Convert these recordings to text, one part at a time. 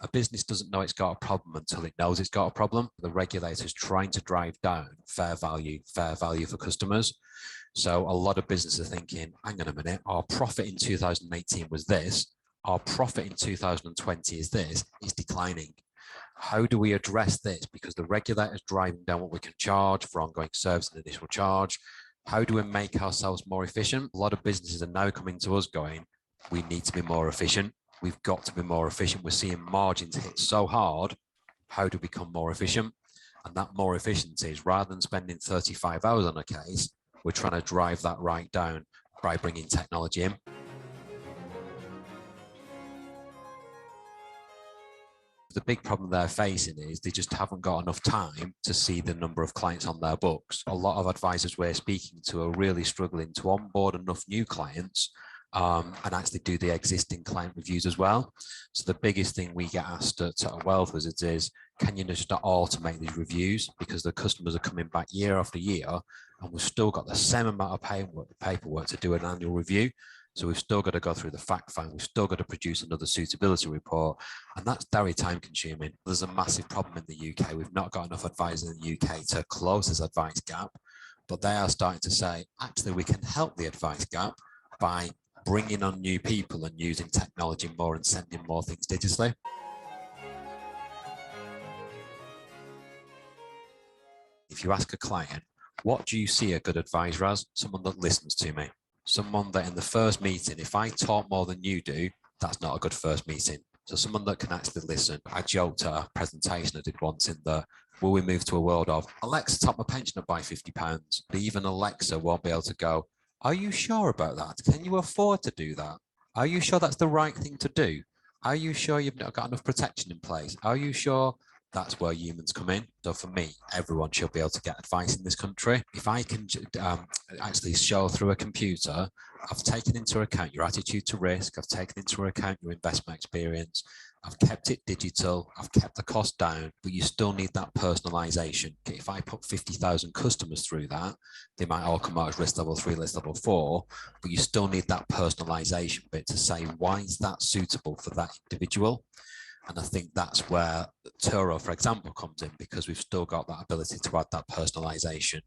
A business doesn't know it's got a problem until it knows it's got a problem. The regulator's trying to drive down fair value for customers. So a lot of businesses are thinking, hang on a minute, our profit in 2018 was this, our profit in 2020 is this, it's declining. How do we address this? Because the regulator's driving down what we can charge for ongoing service and initial charge. How do we make ourselves more efficient? A lot of businesses are now coming to us going, we need to be more efficient. We've got to be more efficient. We're seeing margins hit so hard. How do we become more efficient? And that more efficiency is, rather than spending 35 hours on a case, we're trying to drive that right down by bringing technology in. The big problem they're facing is they just haven't got enough time to see the number of clients on their books. A lot of advisors we're speaking to are really struggling to onboard enough new clients and actually do the existing client reviews as well. So the biggest thing we get asked at Wealth Wizards is, can you just automate these reviews? Because the customers are coming back year after year and we've still got the same amount of paperwork to do an annual review. So we've still got to go through the fact find, we've still got to produce another suitability report, and that's very time consuming. There's a massive problem in the UK. We've not got enough advisors in the UK to close this advice gap, but they are starting to say, actually, we can help the advice gap by bringing on new people and using technology more and sending more things digitally. If you ask a client, what do you see a good advisor as? Someone that listens to me. Someone that in the first meeting, if I talk more than you do, that's not a good first meeting. So someone that can actually listen. I joked at a presentation I did once in the, will we move to a world of, Alexa, top my pension up by £50. But even Alexa won't be able to go, are you sure about that? Can you afford to do that? Are you sure that's the right thing to do? Are you sure you've not got enough protection in place? Are you sure? That's where humans come in. So for me, everyone should be able to get advice in this country. If I can actually show through a computer, I've taken into account your attitude to risk, I've taken into account your investment experience, I've kept it digital, I've kept the cost down, but you still need that personalization. If I put 50,000 customers through that, they might all come out as risk level 3, risk level 4, but you still need that personalization bit to say, why is that suitable for that individual? And I think that's where Turo, for example, comes in, because we've still got that ability to add that personalization.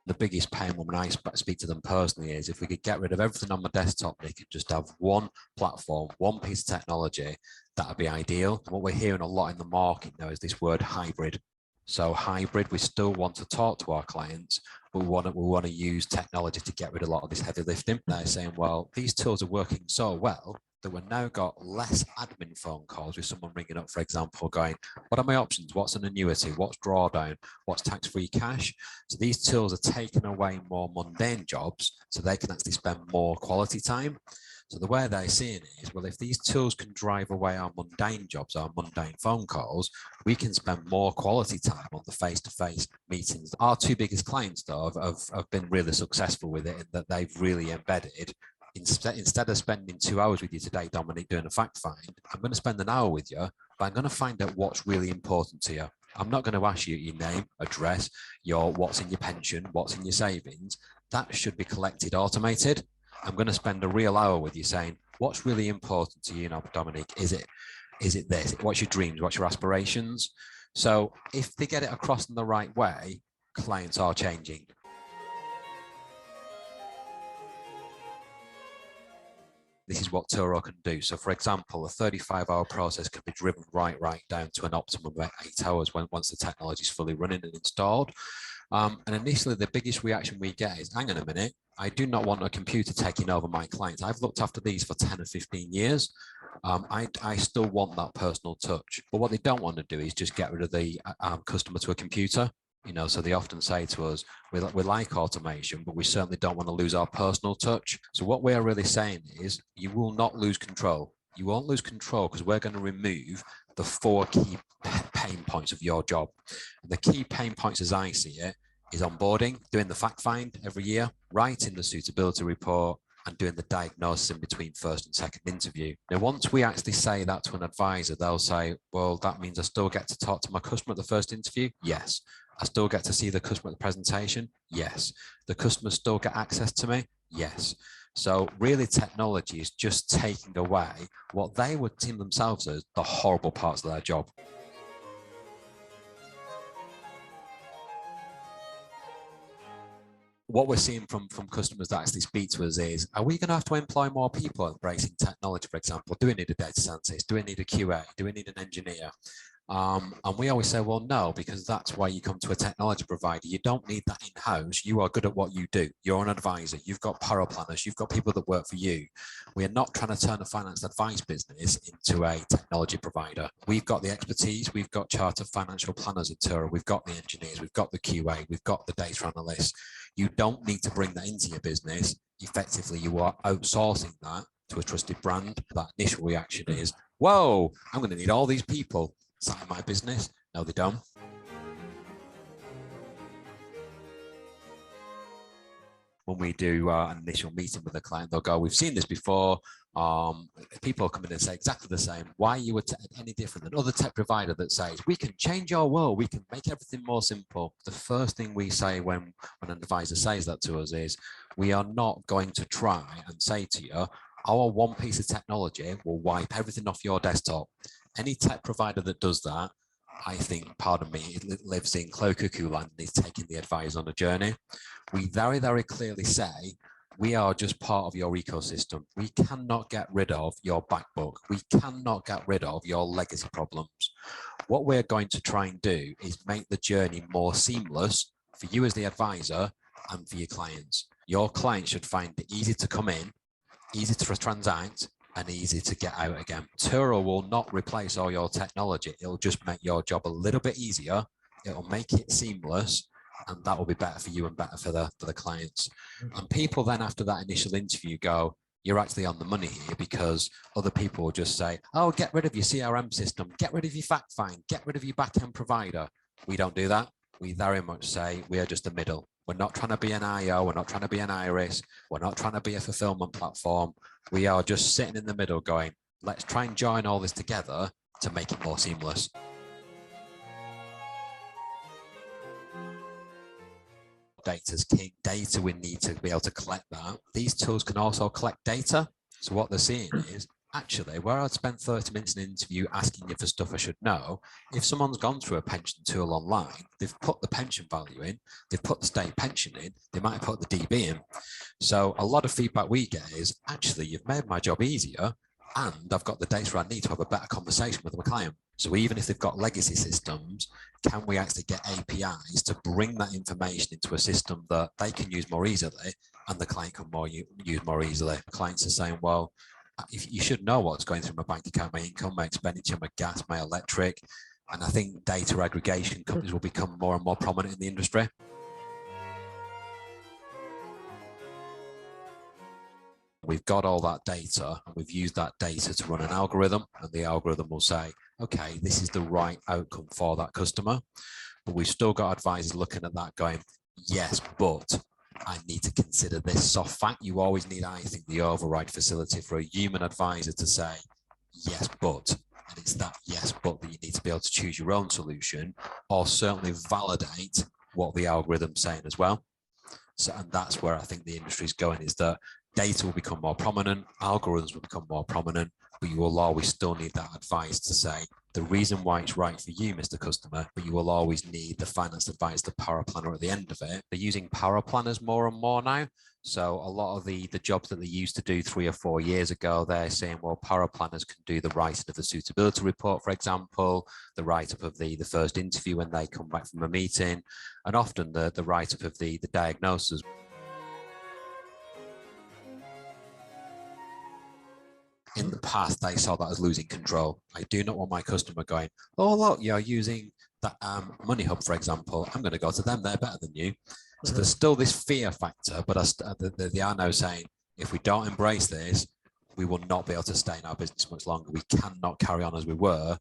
The biggest pain when I speak to them personally is, if we could get rid of everything on my desktop, they could just have one platform, one piece of technology, that would be ideal. What we're hearing a lot in the market now is this word hybrid. So hybrid, we still want to talk to our clients, but we want to use technology to get rid of a lot of this heavy lifting. They're saying, well, these tools are working so well that we've now got less admin phone calls with someone ringing up, for example, going, what are my options? What's an annuity? What's drawdown? What's tax-free cash? So these tools are taking away more mundane jobs so they can actually spend more quality time. So the way they're seeing it is, well, if these tools can drive away our mundane jobs, our mundane phone calls, we can spend more quality time on the face-to-face meetings. Our two biggest clients, though, have been really successful with it, in that they've really embedded, instead of spending 2 hours with you today, Dominic, doing a fact find, I'm going to spend an hour with you, but I'm going to find out what's really important to you. I'm not going to ask you your name, address, what's in your pension, what's in your savings. That should be collected, automated. I'm going to spend a real hour with you saying, what's really important to you now, Dominic? Is it this? What's your dreams? What's your aspirations? So if they get it across in the right way, clients are changing. This is what Turo can do. So for example, a 35-hour process can be driven right down to an optimum of 8 hours once the technology is fully running and installed. And initially, the biggest reaction we get is, hang on a minute, I do not want a computer taking over my clients. I've looked after these for 10 or 15 years. I still want that personal touch. But what they don't want to do is just get rid of the customer to a computer. So they often say to us, we like automation, but we certainly don't want to lose our personal touch. So what we're really saying is, you will not lose control. You won't lose control, because we're going to remove the 4 key pain points of your job. And the key pain points, as I see it, is onboarding, doing the fact find every year, writing the suitability report, and doing the diagnosis in between first and second interview. Now, once we actually say that to an advisor, they'll say, well, that means I still get to talk to my customer at the first interview? Yes. I still get to see the customer at the presentation? Yes. The customers still get access to me? Yes. So really technology is just taking away what they would deem themselves as the horrible parts of their job. What we're seeing from customers that actually speak to us is, are we going to have to employ more people embracing technology, for example? Do we need a data scientist? Do we need a QA? Do we need an engineer? And we always say, well, no, because that's why you come to a technology provider. You don't need that in-house. You are good at what you do. You're an advisor. You've got power planners. You've got people that work for you. We are not trying to turn a finance advice business into a technology provider. We've got the expertise. We've got chartered financial planners in Turo. We've got the engineers. We've got the QA. We've got the data analysts. You don't need to bring that into your business. Effectively, you are outsourcing that to a trusted brand. That initial reaction is, whoa, I'm going to need all these people sat in my business. No, they don't. When we do an initial meeting with a client, they'll go, we've seen this before. People come in and say exactly the same. Why are you any different than other tech provider that says, we can change your world, we can make everything more simple? The first thing we say when an advisor says that to us is, we are not going to try and say to you, our one piece of technology will wipe everything off your desktop. Any tech provider that does that, I think, pardon me, it lives in cloak cuckoo land and is taking the advisor on a journey. We very, very clearly say, we are just part of your ecosystem. We cannot get rid of your backbook. We cannot get rid of your legacy problems. What we're going to try and do is make the journey more seamless for you as the advisor and for your clients. Your clients should find it easy to come in, easy to transact, and easy to get out again. Turo will not replace all your technology. It'll just make your job a little bit easier. It'll make it seamless, and that will be better for you and better for the clients. And people then after that initial interview go, you're actually on the money here, because other people will just say, oh, get rid of your CRM system, get rid of your fact find, get rid of your backend provider. We don't do that. We very much say we are just the middle. We're not trying to be an IO. We're not trying to be an Iris. We're not trying to be a fulfillment platform. We are just sitting in the middle going, let's try and join all this together to make it more seamless. Data's king. Data, we need to be able to collect that. These tools can also collect data. So what they're seeing is, actually, where I'd spend 30 minutes in an interview asking you for stuff I should know, if someone's gone through a pension tool online, they've put the pension value in, they've put the state pension in, they might have put the DB in. So a lot of feedback we get is, actually, you've made my job easier, and I've got the data I need to have a better conversation with my client. So even if they've got legacy systems, can we actually get APIs to bring that information into a system that they can use more easily and the client can use more easily? Clients are saying, well, you should know what's going through my bank account, my income, my expenditure, my gas, my electric. And I think data aggregation companies will become more and more prominent in the industry. We've got all that data and we've used that data to run an algorithm, and the algorithm will say, okay, this is the right outcome for that customer. But we've still got advisors looking at that going, yes, but I need to consider this soft fact. You always need, I think, the override facility for a human advisor to say, yes, but. And it's that yes, but that you need to be able to choose your own solution, or certainly validate what the algorithm's saying as well. So, and that's where I think the industry is going, is that data will become more prominent, algorithms will become more prominent, but you will always still need that advice to say the reason why it's right for you, Mr. Customer, but you will always need the finance advice, the power planner at the end of it. They're using power planners more and more now. So a lot of the jobs that they used to do 3 or 4 years ago, they're saying, well, power planners can do the writing of the suitability report, for example, the write-up of the first interview when they come back from a meeting, and often the write-up of the diagnosis. In the past, they saw that as losing control. I do not want my customer going, oh, look, you're using that Money Hub, for example. I'm going to go to them. They're better than you. So there's still this fear factor, but they are now saying, if we don't embrace this, we will not be able to stay in our business much longer. We cannot carry on as we were.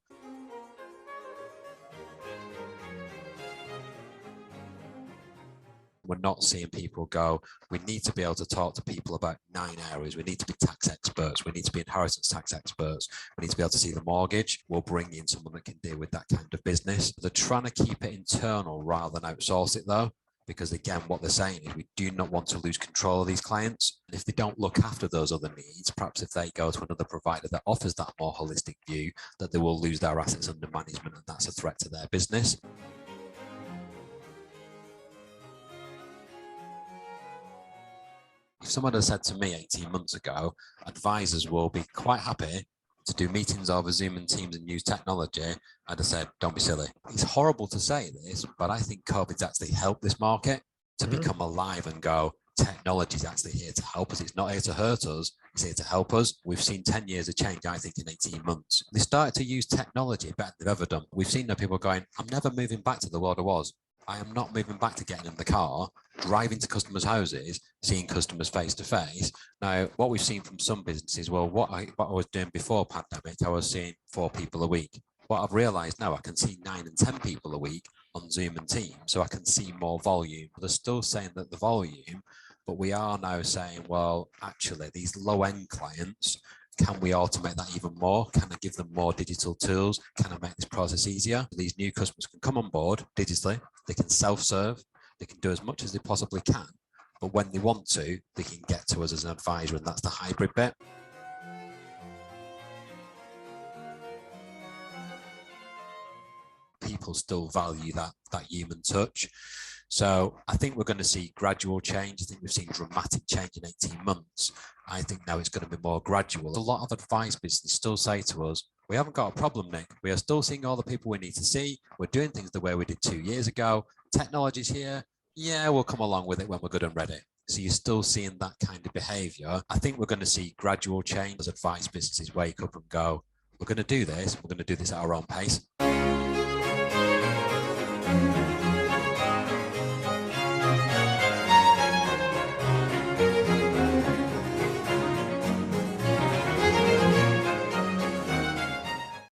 We're not seeing people go, we need to be able to talk to people about 9 areas. We need to be tax experts. We need to be inheritance tax experts. We need to be able to see the mortgage. We'll bring in someone that can deal with that kind of business. They're trying to keep it internal rather than outsource it, though. because again, what they're saying is we do not want to lose control of these clients. And if they don't look after those other needs, perhaps if they go to another provider that offers that more holistic view, that they will lose their assets under management, and that's a threat to their business. If someone had said to me 18 months ago, advisors will be quite happy to do meetings over Zoom and Teams and use technology, I'd have said, don't be silly. It's horrible to say this, but I think COVID's actually helped this market to become alive and go, technology is actually here to help us. It's not here to hurt us. It's here to help us. We've seen 10 years of change, I think, in 18 months. They started to use technology better than they've ever done. We've seen that people going, I'm never moving back to the world I was. I am not moving back to getting in the car, driving to customers' houses, seeing customers face to face. Now, what we've seen from some businesses, well, what I was doing before pandemic, I was seeing 4 people a week. What I've realized now, I can see 9 and 10 people a week on Zoom and Teams, so I can see more volume. They're still saying that the volume, but we are now saying, well, actually, these low-end clients, can we automate that even more? Can I give them more digital tools? Can I make this process easier? These new customers can come on board digitally. They can self-serve. They can do as much as they possibly can. But when they want to, they can get to us as an advisor, and that's the hybrid bit. People still value that human touch. So I think we're going to see gradual change. I think we've seen dramatic change in 18 months. I think now it's going to be more gradual. A lot of advice businesses still say to us, we haven't got a problem, Nick. We are still seeing all the people we need to see. We're doing things the way we did 2 years ago. Technology's here. Yeah, we'll come along with it when we're good and ready. So you're still seeing that kind of behavior. I think we're going to see gradual change as advice businesses wake up and go, we're going to do this. We're going to do this at our own pace.